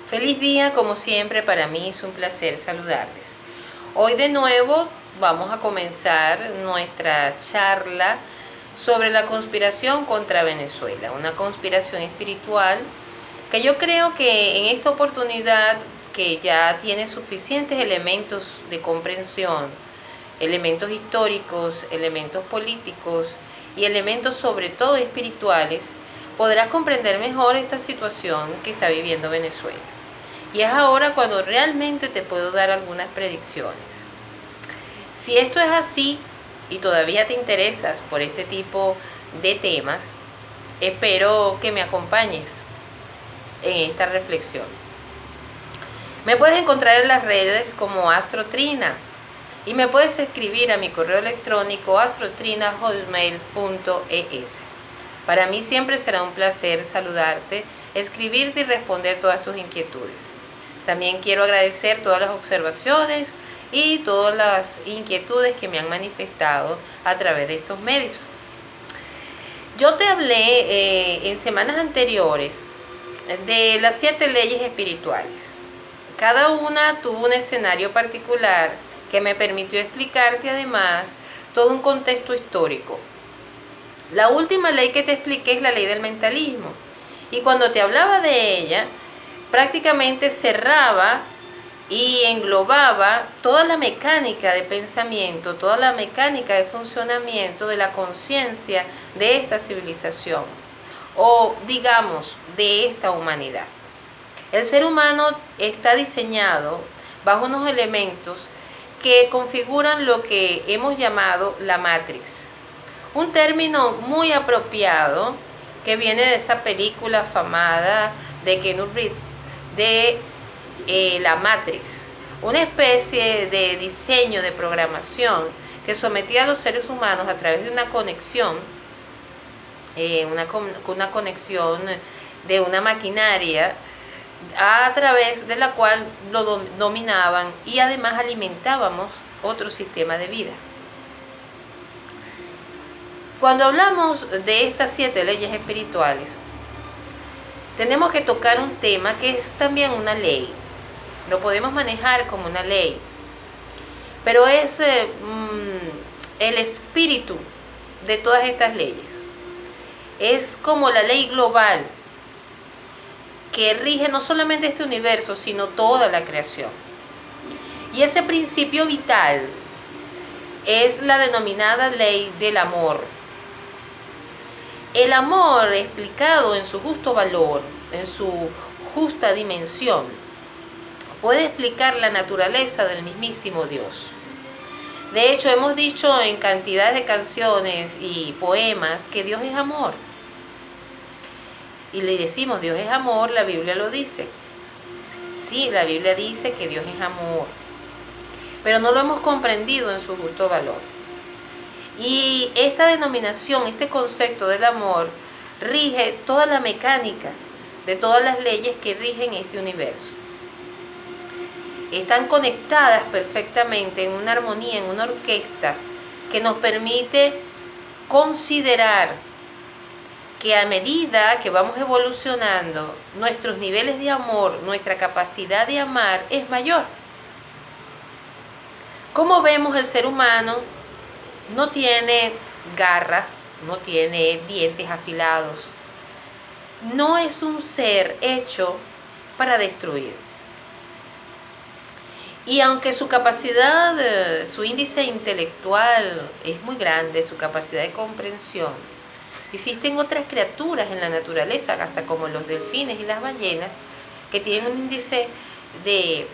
Feliz día, como siempre, para mí es un placer saludarles. Hoy de nuevo vamos a comenzar nuestra charla sobre la conspiración contra Venezuela, una conspiración espiritual que yo creo que en esta oportunidad, que ya tiene suficientes elementos de comprensión, elementos históricos, elementos políticos y elementos sobre todo espirituales, podrás comprender mejor esta situación que está viviendo Venezuela. Y es ahora cuando realmente te puedo dar algunas predicciones. Si esto es así y todavía te interesas por este tipo de temas, espero que me acompañes en esta reflexión. Me puedes encontrar en las redes como Astrotrina y me puedes escribir a mi correo electrónico astrotrina@hotmail.es. Para mí siempre será un placer saludarte, escribirte y responder todas tus inquietudes. También quiero agradecer todas las observaciones y todas las inquietudes que me han manifestado a través de estos medios. Yo te hablé en semanas anteriores de las 7 leyes espirituales. Cada una tuvo un escenario particular que me permitió explicarte además todo un contexto histórico. La última ley que te expliqué es la ley del mentalismo. Y cuando te hablaba de ella, prácticamente cerraba y englobaba toda la mecánica de pensamiento, toda la mecánica de funcionamiento de la conciencia de esta civilización, o digamos, de esta humanidad. El ser humano está diseñado bajo unos elementos que configuran lo que hemos llamado la Matrix. Un término muy apropiado que viene de esa película afamada de Keanu Reeves, de la Matrix, una especie de diseño de programación que sometía a los seres humanos a través de una conexión, una conexión de una maquinaria a través de la cual lo dominaban y además alimentábamos otro sistema de vida. Cuando hablamos de estas 7 leyes espirituales, tenemos que tocar un tema que es también una ley. Lo podemos manejar como una ley, pero es el espíritu de todas estas leyes. Es como la ley global que rige no solamente este universo, sino toda la creación. Y ese principio vital es la denominada ley del amor. El amor, explicado en su justo valor, en su justa dimensión, puede explicar la naturaleza del mismísimo Dios. De hecho, hemos dicho en cantidad de canciones y poemas que Dios es amor. Y le decimos Dios es amor, la Biblia lo dice. Sí, la Biblia dice que Dios es amor, pero no lo hemos comprendido en su justo valor. Y esta denominación, este concepto del amor, rige toda la mecánica de todas las leyes que rigen este universo. Están conectadas perfectamente en una armonía, en una orquesta que nos permite considerar que a medida que vamos evolucionando, nuestros niveles de amor, nuestra capacidad de amar es mayor. Como vemos, el ser humano no tiene garras, no tiene dientes afilados. No es un ser hecho para destruir. Y aunque su capacidad, su índice intelectual es muy grande, su capacidad de comprensión, existen otras criaturas en la naturaleza, hasta como los delfines y las ballenas, que tienen un índice de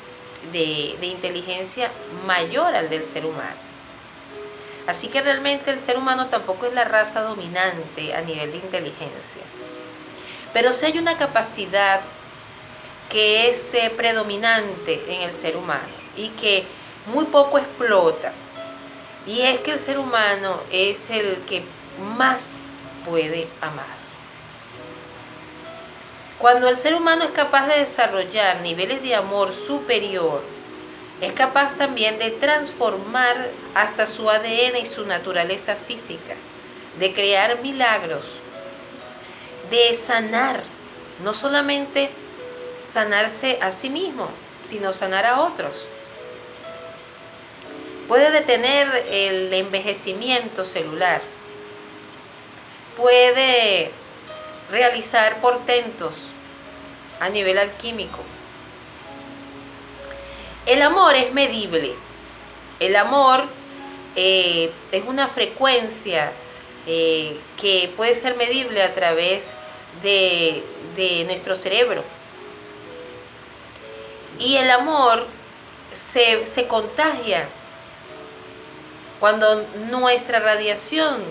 inteligencia mayor al del ser humano. Así que realmente el ser humano tampoco es la raza dominante a nivel de inteligencia. Pero sí hay una capacidad que es predominante en el ser humano y que muy poco explota. Y es que el ser humano es el que más puede amar. Cuando el ser humano es capaz de desarrollar niveles de amor superior, es capaz también de transformar hasta su ADN y su naturaleza física, de crear milagros, de sanar, no solamente sanarse a sí mismo, sino sanar a otros. Puede detener el envejecimiento celular. Puede realizar portentos a nivel alquímico. El amor es medible. El amor es una frecuencia que puede ser medible a través de nuestro cerebro. Y el amor se contagia cuando nuestra radiación,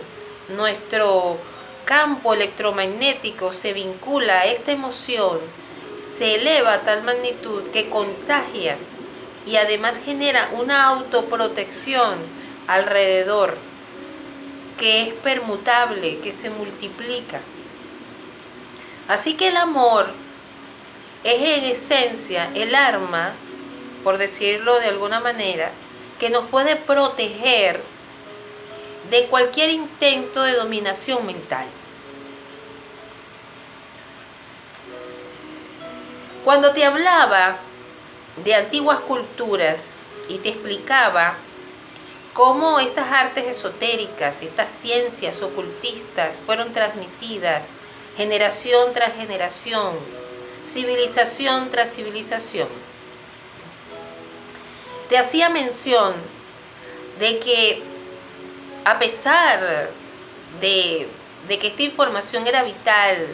nuestro campo electromagnético se vincula a esta emoción, se eleva a tal magnitud que contagia y además genera una autoprotección alrededor que es permutable, que se multiplica. Así que el amor es en esencia el arma, por decirlo de alguna manera, que nos puede proteger de cualquier intento de dominación mental. Cuando te hablaba de antiguas culturas y te explicaba cómo estas artes esotéricas, estas ciencias ocultistas fueron transmitidas generación tras generación, civilización tras civilización, te hacía mención de que a pesar de que esta información era vital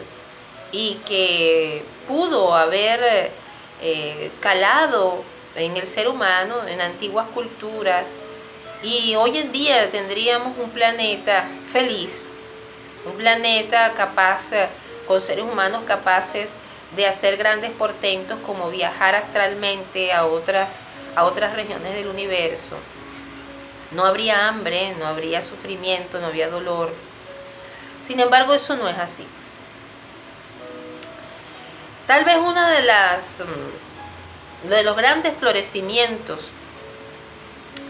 y que pudo haber calado en el ser humano, en antiguas culturas, y hoy en día tendríamos un planeta feliz, un planeta capaz, con seres humanos capaces de hacer grandes portentos como viajar astralmente a otras regiones del universo. No habría hambre, no habría sufrimiento, no habría dolor. Sin embargo, eso no es así. Tal vez uno de los grandes florecimientos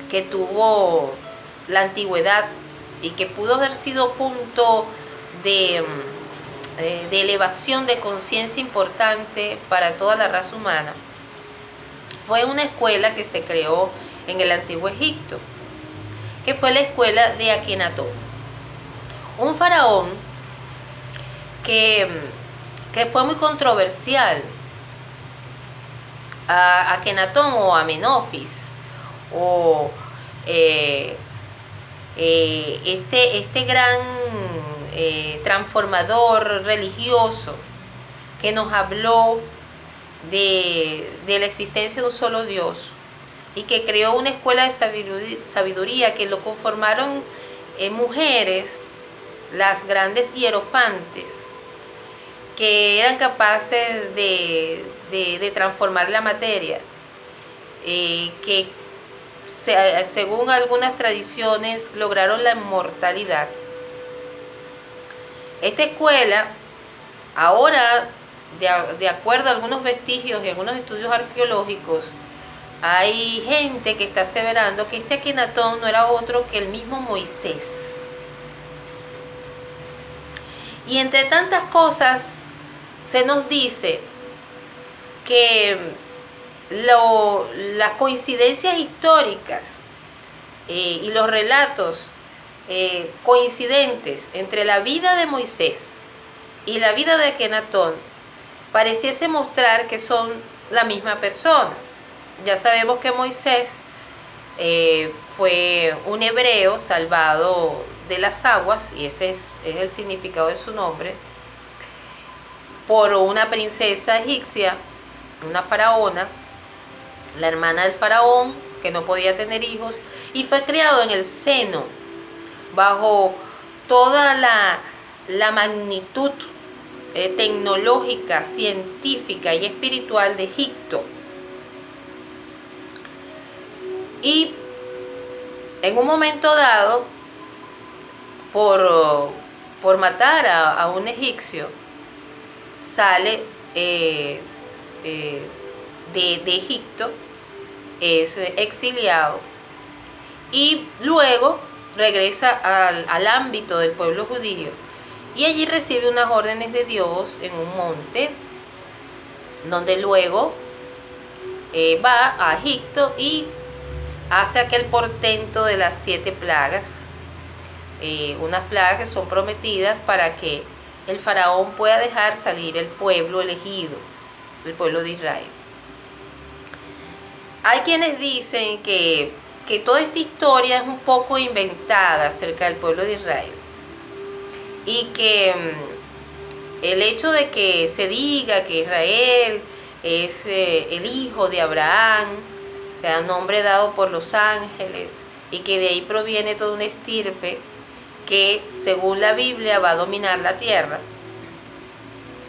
que tuvo la antigüedad y que pudo haber sido punto de elevación de conciencia importante para toda la raza humana, fue una escuela que se creó en el antiguo Egipto, que fue la escuela de Akenatón, un faraón que fue muy controversial. A Akenatón o Amenofis o este gran transformador religioso que nos habló de la existencia de un solo Dios y que creó una escuela de sabiduría que lo conformaron mujeres, las grandes hierofantes, que eran capaces de transformar la materia, que según algunas tradiciones lograron la inmortalidad. Esta escuela, ahora, de acuerdo a algunos vestigios y algunos estudios arqueológicos, hay gente que está aseverando que este Akenatón no era otro que el mismo Moisés. Y entre tantas cosas se nos dice que las coincidencias históricas y los relatos coincidentes entre la vida de Moisés y la vida de Akenatón pareciese mostrar que son la misma persona. Ya sabemos que Moisés fue un hebreo salvado de las aguas, y ese es el significado de su nombre, por una princesa egipcia, una faraona, la hermana del faraón, que no podía tener hijos, y fue criado en el seno, bajo toda la magnitud tecnológica, científica y espiritual de Egipto. Y en un momento dado, por matar a un egipcio, sale de Egipto, es exiliado y luego regresa al ámbito del pueblo judío, y allí recibe unas órdenes de Dios en un monte, donde luego va a Egipto y hace aquel portento de las 7 plagas, unas plagas que son prometidas para que el faraón pueda dejar salir el pueblo elegido, el pueblo de Israel. Hay quienes dicen que toda esta historia es un poco inventada acerca del pueblo de Israel y que el hecho de que se diga que Israel es el hijo de Abraham, o sea, nombre dado por los ángeles, y que de ahí proviene toda una estirpe que, según la Biblia, va a dominar la tierra.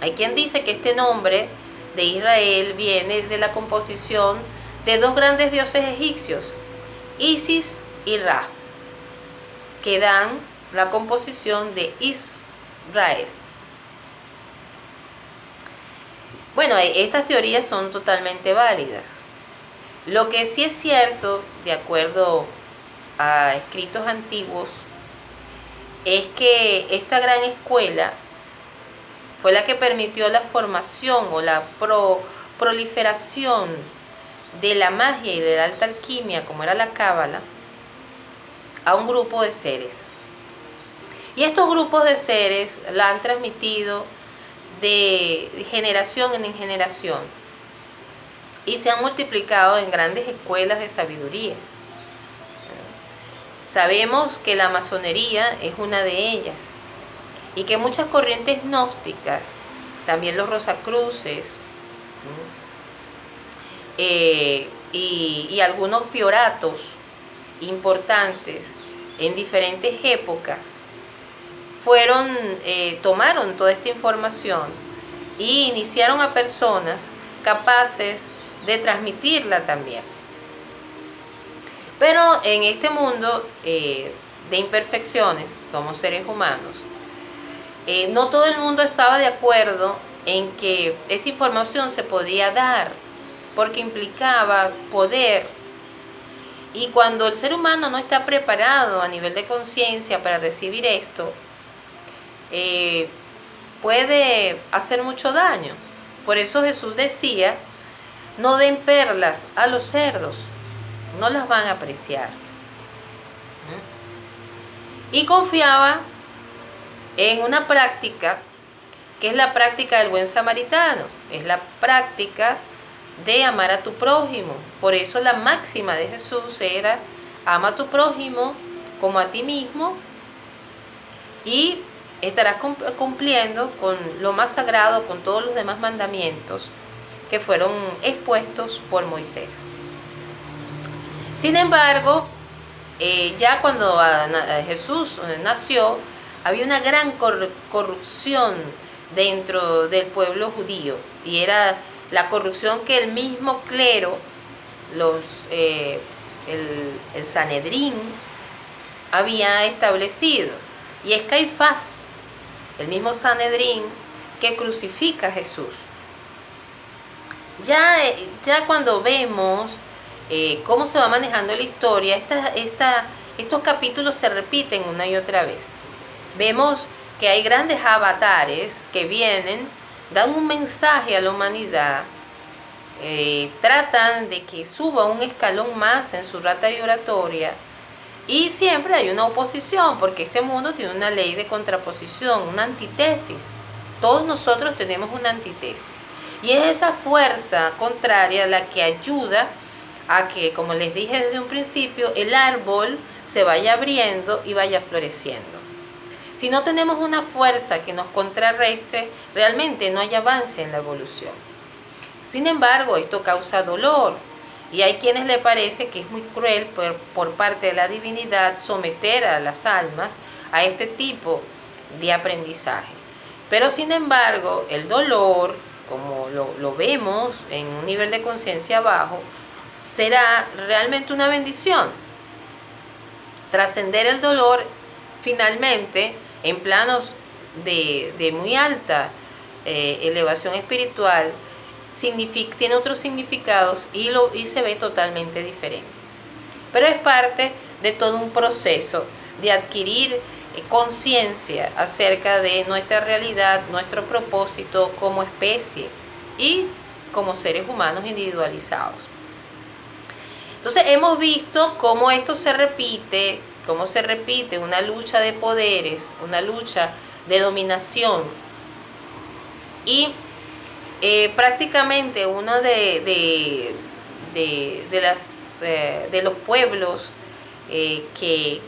Hay quien dice que este nombre de Israel viene de la composición de 2 grandes dioses egipcios, Isis y Ra, que dan la composición de Israel. Bueno, estas teorías son totalmente válidas. Lo que sí es cierto, de acuerdo a escritos antiguos, es que esta gran escuela fue la que permitió la formación o la proliferación de la magia y de la alta alquimia, como era la cábala, a un grupo de seres. Y estos grupos de seres la han transmitido de generación en generación y se han multiplicado en grandes escuelas de sabiduría. Sabemos que la masonería es una de ellas y que muchas corrientes gnósticas, también los rosacruces y algunos pioratos importantes en diferentes épocas tomaron toda esta información y iniciaron a personas capaces de transmitirla también. Pero en este mundo de imperfecciones, somos seres humanos, no todo el mundo estaba de acuerdo en que esta información se podía dar, porque implicaba poder. Y cuando el ser humano no está preparado a nivel de conciencia para recibir esto, puede hacer mucho daño. Por eso Jesús decía, no den perlas a los cerdos, no las van a apreciar. Y confiaba en una práctica que es la práctica del buen samaritano, es la práctica de amar a tu prójimo. Por eso la máxima de Jesús era, ama a tu prójimo como a ti mismo, y estarás cumpliendo con lo más sagrado, con todos los demás mandamientos que fueron expuestos por Moisés. Sin embargo, ya cuando Jesús nació, había una gran corrupción dentro del pueblo judío, y era la corrupción que el mismo clero, el Sanedrín, había establecido. Y es Caifás, el mismo Sanedrín, que crucifica a Jesús. Ya cuando vemos cómo se va manejando la historia, estos capítulos se repiten una y otra vez. Vemos que hay grandes avatares que vienen, dan un mensaje a la humanidad, tratan de que suba un escalón más en su rata vibratoria, y siempre hay una oposición, porque este mundo tiene una ley de contraposición, una antítesis. Todos nosotros tenemos una antítesis, y es esa fuerza contraria la que ayuda a que, como les dije desde un principio, el árbol se vaya abriendo y vaya floreciendo. Si no tenemos una fuerza que nos contrarrestre, realmente no hay avance en la evolución. Sin embargo, esto causa dolor, y hay quienes le parece que es muy cruel por parte de la divinidad someter a las almas a este tipo de aprendizaje. Pero sin embargo, el dolor, como lo vemos en un nivel de conciencia bajo, será realmente una bendición. Trascender el dolor finalmente en planos de muy alta elevación espiritual tiene otros significados y se ve totalmente diferente. Pero es parte de todo un proceso de adquirir conciencia acerca de nuestra realidad, nuestro propósito como especie, y como seres humanos individualizados. Entonces hemos visto cómo esto se repite, una lucha de poderes, una lucha de dominación. Y prácticamente uno de los pueblos que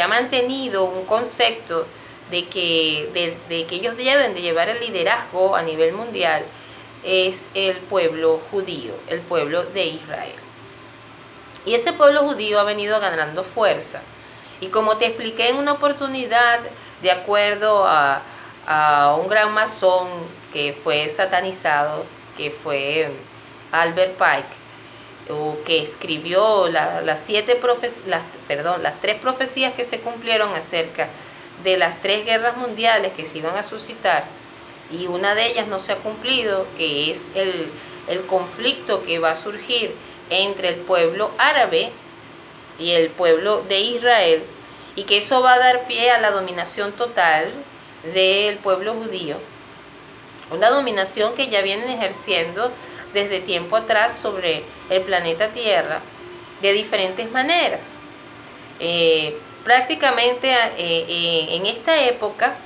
ha mantenido un concepto de que ellos deben de llevar el liderazgo a nivel mundial es el pueblo judío, el pueblo de Israel. Y ese pueblo judío ha venido ganando fuerza. Y como te expliqué en una oportunidad, de acuerdo a un gran masón que fue satanizado, que fue Albert Pike, que escribió las 3 profecías que se cumplieron acerca de las 3 guerras mundiales que se iban a suscitar, y una de ellas no se ha cumplido, que es el conflicto que va a surgir entre el pueblo árabe y el pueblo de Israel, y que eso va a dar pie a la dominación total del pueblo judío, una dominación que ya vienen ejerciendo desde tiempo atrás sobre el planeta Tierra de diferentes maneras. Prácticamente en esta época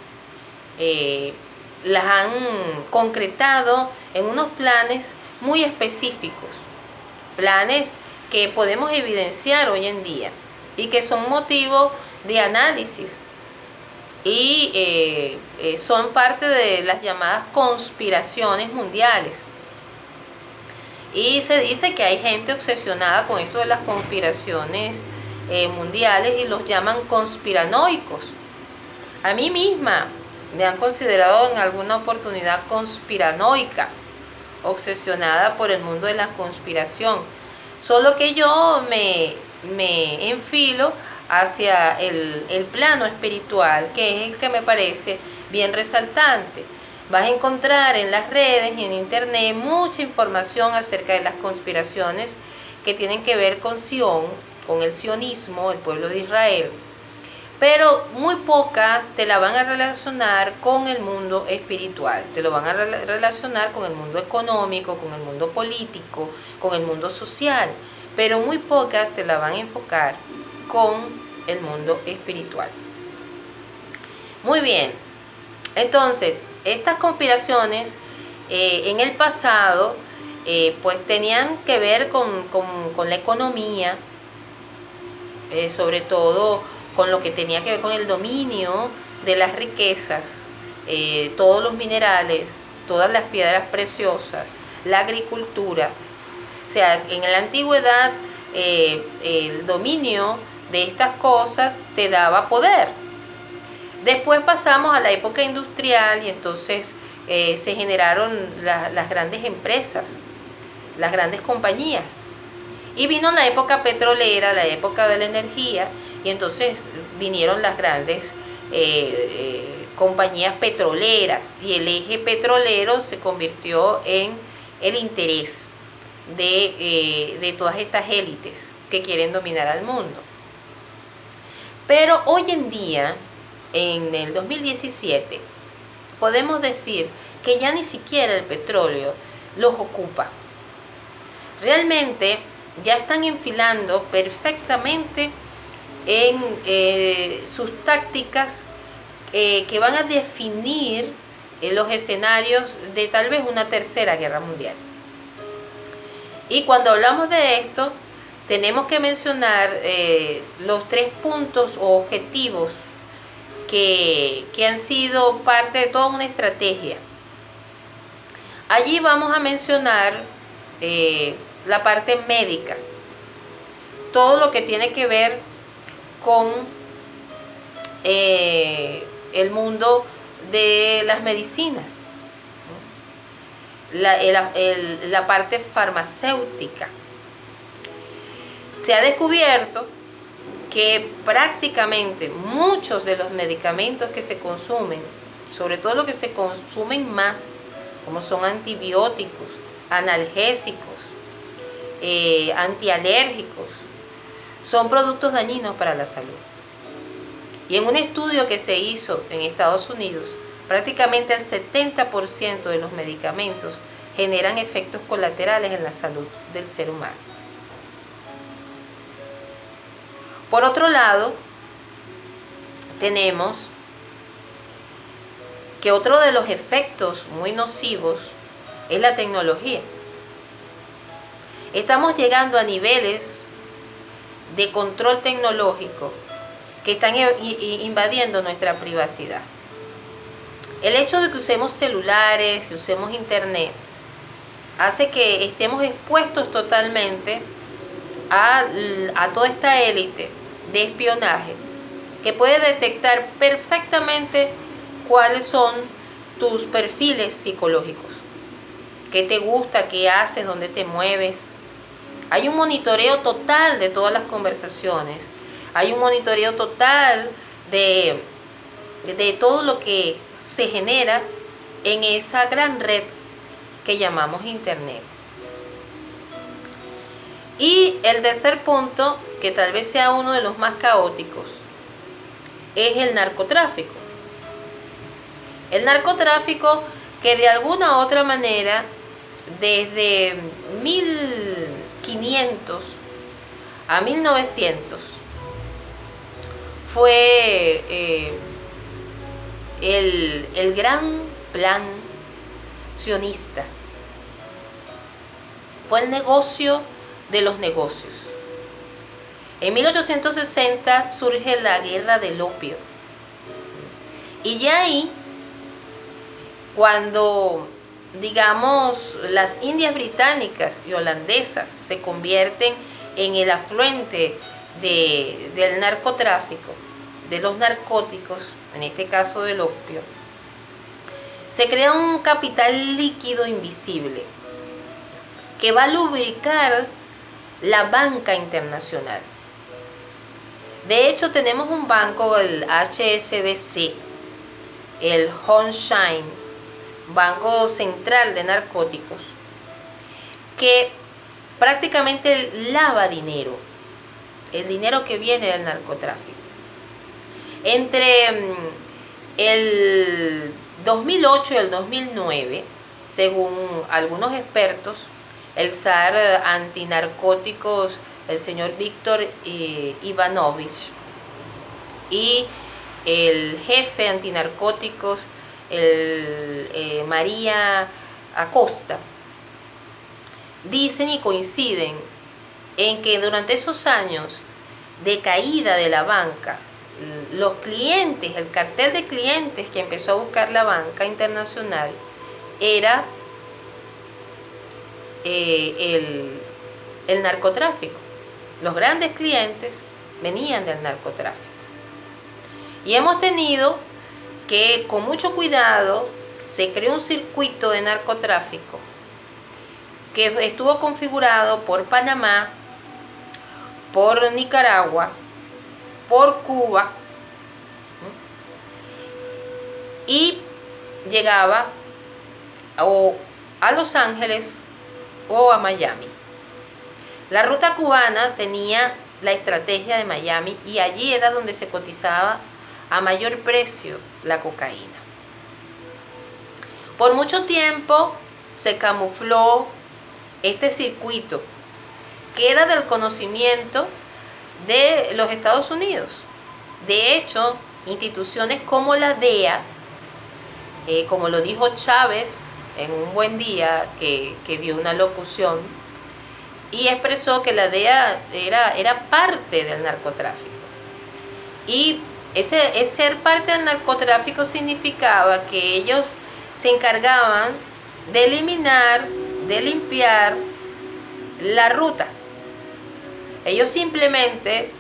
las han concretado en unos planes muy específicos, planes que podemos evidenciar hoy en día y que son motivo de análisis y son parte de las llamadas conspiraciones mundiales. Y se dice que hay gente obsesionada con esto de las conspiraciones mundiales y los llaman conspiranoicos. A mí misma me han considerado en alguna oportunidad conspiranoica, obsesionada por el mundo de la conspiración. Solo que yo me enfilo hacia el plano espiritual, que es el que me parece bien resaltante. Vas a encontrar en las redes y en internet mucha información acerca de las conspiraciones que tienen que ver con Sion, con el sionismo, el pueblo de Israel, pero muy pocas te la van a relacionar con el mundo espiritual, te lo van a relacionar con el mundo económico, con el mundo político, con el mundo social, pero muy pocas te la van a enfocar con el mundo espiritual. Muy bien, entonces estas conspiraciones en el pasado pues tenían que ver con la economía, sobre todo con lo que tenía que ver con el dominio de las riquezas, todos los minerales, todas las piedras preciosas, la agricultura. O sea, en la antigüedad el dominio de estas cosas te daba poder. Después pasamos a la época industrial y entonces se generaron las grandes empresas, las grandes compañías. Y vino la época petrolera, la época de la energía, y entonces vinieron las grandes compañías petroleras, y el eje petrolero se convirtió en el interés de todas estas élites que quieren dominar al mundo. Pero hoy en día, en el 2017, podemos decir que ya ni siquiera el petróleo los ocupa. Realmente ya están enfilando perfectamente en sus tácticas que van a definir los escenarios de tal vez una tercera guerra mundial. Y cuando hablamos de esto, tenemos que mencionar los 3 puntos o objetivos que han sido parte de toda una estrategia. Allí vamos a mencionar la parte médica, todo lo que tiene que ver con el mundo de las medicinas, la parte farmacéutica. Se ha descubierto que prácticamente muchos de los medicamentos que se consumen, sobre todo los que se consumen más, como son antibióticos, analgésicos, antialérgicos, son productos dañinos para la salud. Y en un estudio que se hizo en Estados Unidos, prácticamente el 70% de los medicamentos generan efectos colaterales en la salud del ser humano. Por otro lado, tenemos que otro de los efectos muy nocivos es la tecnología. Estamos llegando a niveles de control tecnológico que están invadiendo nuestra privacidad. El hecho de que usemos celulares y usemos internet hace que estemos expuestos totalmente a toda esta élite de espionaje que puede detectar perfectamente cuáles son tus perfiles psicológicos, qué te gusta, qué haces, dónde te mueves. Hay un monitoreo total de todas las conversaciones, hay un monitoreo total de todo lo que se genera en esa gran red que llamamos internet. Y el tercer punto, que tal vez sea uno de los más caóticos, es el narcotráfico. El narcotráfico que de alguna u otra manera, desde 1500 a 1900, fue el gran plan sionista. Fue el negocio de los negocios. En 1860 surge la guerra del opio. Y ya ahí, cuando, digamos, las Indias británicas y holandesas se convierten en el afluente del narcotráfico, de los narcóticos, en este caso del opio, se crea un capital líquido invisible que va a lubricar la banca internacional. De hecho, tenemos un banco, el HSBC, el Hochschild, Banco Central de Narcóticos, que prácticamente lava dinero, el dinero que viene del narcotráfico. Entre el 2008 y el 2009, según algunos expertos, el zar antinarcóticos, el señor Víctor Ivanovich, y el jefe antinarcóticos, María Acosta, dicen y coinciden en que durante esos años de caída de la banca, los clientes, el cartel de clientes que empezó a buscar la banca internacional era el narcotráfico. Los grandes clientes venían del narcotráfico. Y hemos tenido que, con mucho cuidado, se creó un circuito de narcotráfico que estuvo configurado por Panamá, por Nicaragua, por Cuba, y llegaba o a Los Ángeles o a Miami. La ruta cubana tenía la estrategia de Miami y allí era donde se cotizaba a mayor precio la cocaína. Por mucho tiempo se camufló este circuito que era del conocimiento de los Estados Unidos. De hecho, instituciones como la DEA, como lo dijo Chávez en un buen día que dio una locución y expresó que la DEA era parte del narcotráfico. Y ser parte del narcotráfico significaba que ellos se encargaban de eliminar, de limpiar la ruta. Ellos simplemente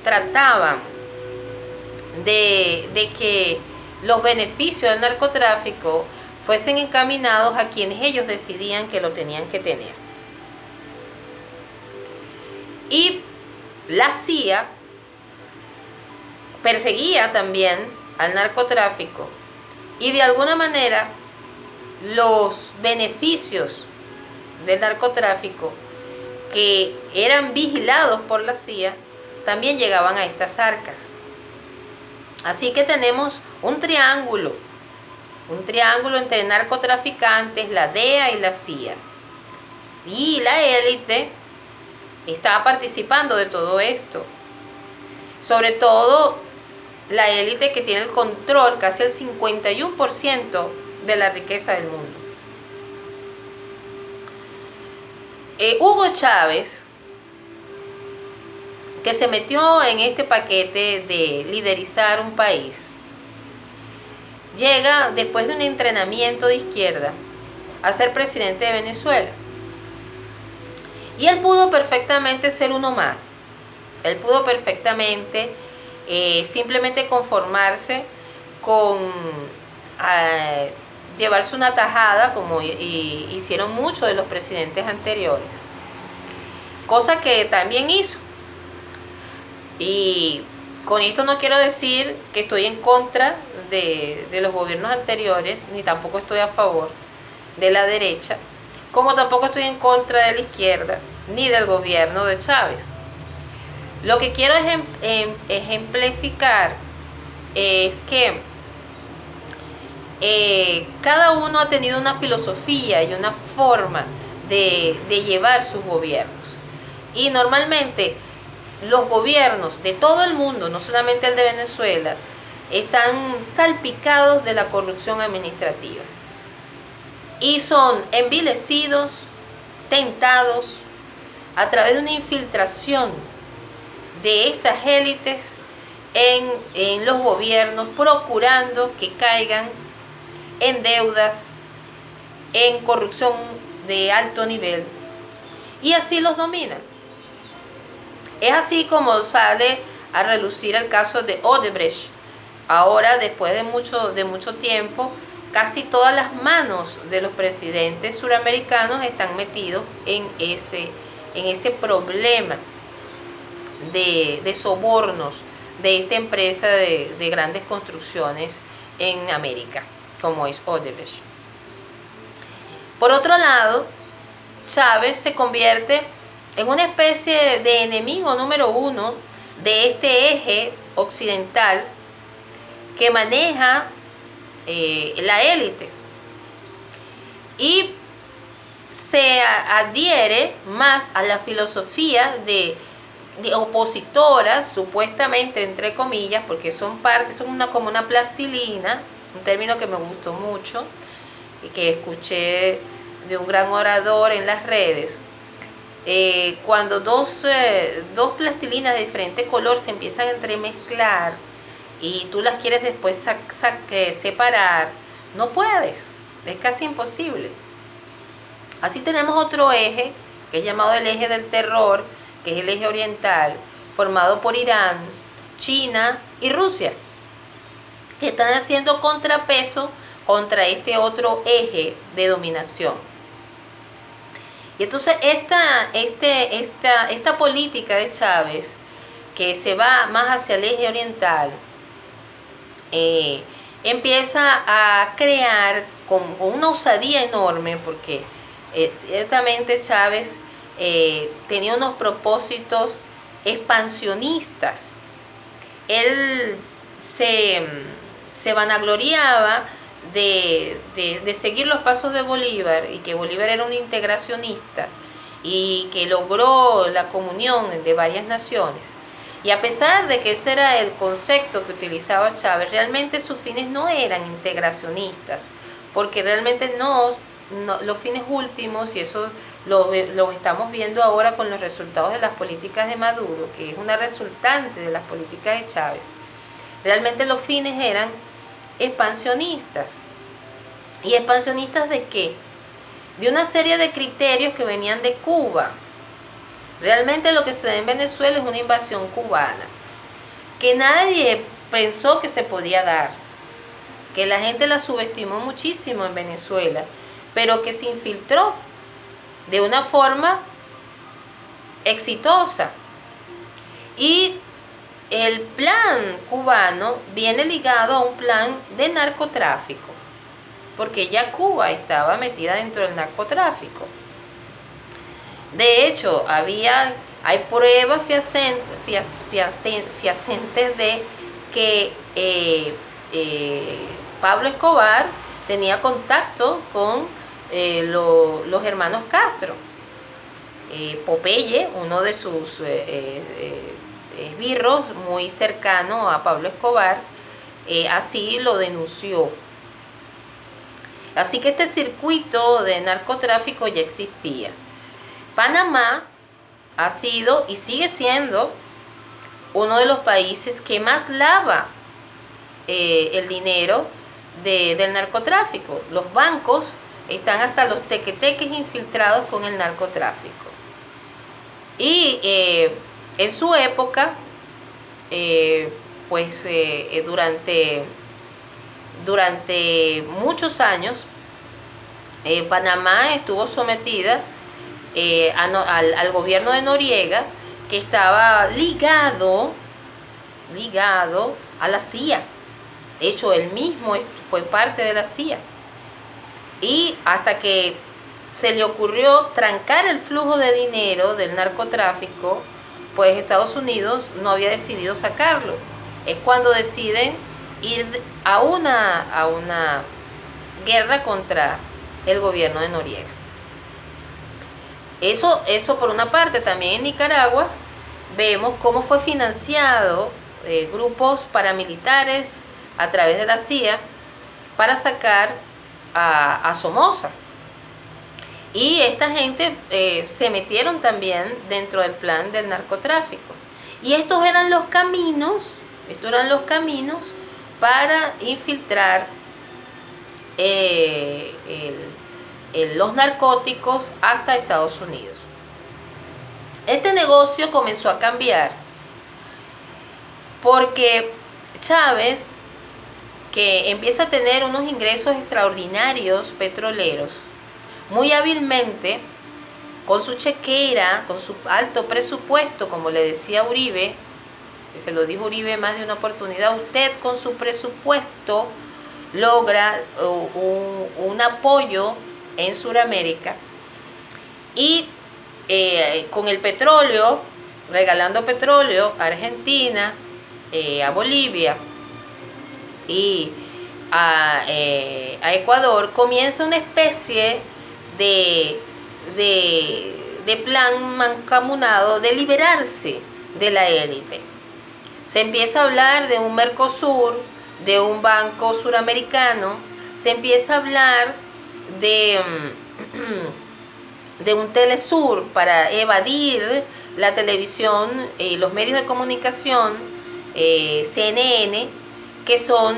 trataban de que los beneficios del narcotráfico fuesen encaminados a quienes ellos decidían que lo tenían que tener. Y la CIA perseguía también al narcotráfico y de alguna manera los beneficios del narcotráfico que eran vigilados por la CIA también llegaban a estas arcas. Así que tenemos un triángulo Un triángulo entre narcotraficantes, la DEA y la CIA. Y la élite estaba participando de todo esto. Sobre todo la élite que tiene el control, casi el 51% de la riqueza del mundo. Hugo Chávez, que se metió en este paquete de liderizar un país, llega después de un entrenamiento de izquierda a ser presidente de Venezuela. Y él pudo perfectamente ser uno más. Él pudo perfectamente simplemente conformarse con llevarse una tajada, como hicieron muchos de los presidentes anteriores. Cosa que también hizo. Y con esto no quiero decir que estoy en contra de los gobiernos anteriores, ni tampoco estoy a favor de la derecha, como tampoco estoy en contra de la izquierda, ni del gobierno de Chávez. Lo que quiero ejemplificar es que cada uno ha tenido una filosofía y una forma de llevar sus gobiernos. Y normalmente los gobiernos de todo el mundo, no solamente el de Venezuela, están salpicados de la corrupción administrativa. Y son envilecidos, tentados, a través de una infiltración de estas élites en los gobiernos, procurando que caigan en deudas, en corrupción de alto nivel, y así los dominan. Es así como sale a relucir el caso de Odebrecht. Ahora, después de mucho tiempo, casi todas las manos de los presidentes suramericanos están metidos en ese problema de sobornos de esta empresa de grandes construcciones en América, como es Odebrecht. Por otro lado, Chávez se convierte en una especie de enemigo número uno de este eje occidental que maneja la élite, y se adhiere más a la filosofía de opositoras, supuestamente entre comillas, porque son como una plastilina, un término que me gustó mucho y que escuché de un gran orador en las redes. Cuando dos plastilinas de diferente color se empiezan a entremezclar y tú las quieres después separar, no puedes, es casi imposible. Así tenemos otro eje, que es llamado el eje del terror, que es el eje oriental, formado por Irán, China y Rusia, que están haciendo contrapeso contra este otro eje de dominación. Y entonces esta política de Chávez, que se va más hacia el eje oriental, empieza a crear con una osadía enorme, porque ciertamente Chávez tenía unos propósitos expansionistas. Él se vanagloriaba de seguir los pasos de Bolívar, y que Bolívar era un integracionista y que logró la comunión de varias naciones. Y a pesar de que ese era el concepto que utilizaba Chávez, realmente sus fines no eran integracionistas, porque realmente los fines últimos, y eso lo estamos viendo ahora con los resultados de las políticas de Maduro, que es una resultante de las políticas de Chávez, realmente los fines eran expansionistas. ¿Y expansionistas de qué? De una serie de criterios que venían de Cuba. Realmente lo que se da en Venezuela es una invasión cubana, que nadie pensó que se podía dar, que la gente la subestimó muchísimo en Venezuela, pero que se infiltró de una forma exitosa. Y el plan cubano viene ligado a un plan de narcotráfico, porque ya Cuba estaba metida dentro del narcotráfico. De hecho, hay pruebas fehacientes de que Pablo Escobar tenía contacto con los hermanos Castro. Popeye, uno de sus esbirros muy cercano a Pablo Escobar, así lo denunció. Así que este circuito de narcotráfico ya existía. Panamá ha sido y sigue siendo uno de los países que más lava el dinero del narcotráfico. Los bancos están hasta los tequeteques infiltrados con el narcotráfico. Y en su época, durante muchos años, Panamá estuvo sometida al gobierno de Noriega, que estaba ligado a la CIA. De hecho, él mismo fue parte de la CIA. Y hasta que se le ocurrió trancar el flujo de dinero del narcotráfico, pues Estados Unidos no había decidido sacarlo. Es cuando deciden ir a una guerra contra el gobierno de Noriega. Eso por una parte. También en Nicaragua vemos cómo fue financiado grupos paramilitares a través de la CIA para sacar a Somoza. Y esta gente se metieron también dentro del plan del narcotráfico. Y estos eran los caminos para infiltrar los narcóticos hasta Estados Unidos. Este negocio comenzó a cambiar porque Chávez, que empieza a tener unos ingresos extraordinarios petroleros, muy hábilmente, con su chequera, con su alto presupuesto, como le decía Uribe, que se lo dijo Uribe más de una oportunidad, usted con su presupuesto logra un apoyo en Sudamérica, y con el petróleo, regalando petróleo a Argentina, a Bolivia y a Ecuador, comienza una especie de plan mancomunado de liberarse de la élite. Se empieza a hablar de un Mercosur, de un banco suramericano, se empieza a hablar de un Telesur para evadir la televisión y los medios de comunicación, CNN, que son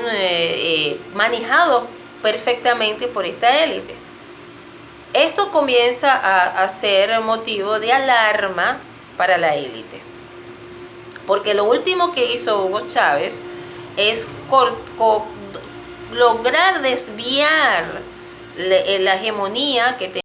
manejados perfectamente por esta élite. Esto comienza a ser motivo de alarma para la élite, porque lo último que hizo Hugo Chávez es lograr desviar la hegemonía que tenía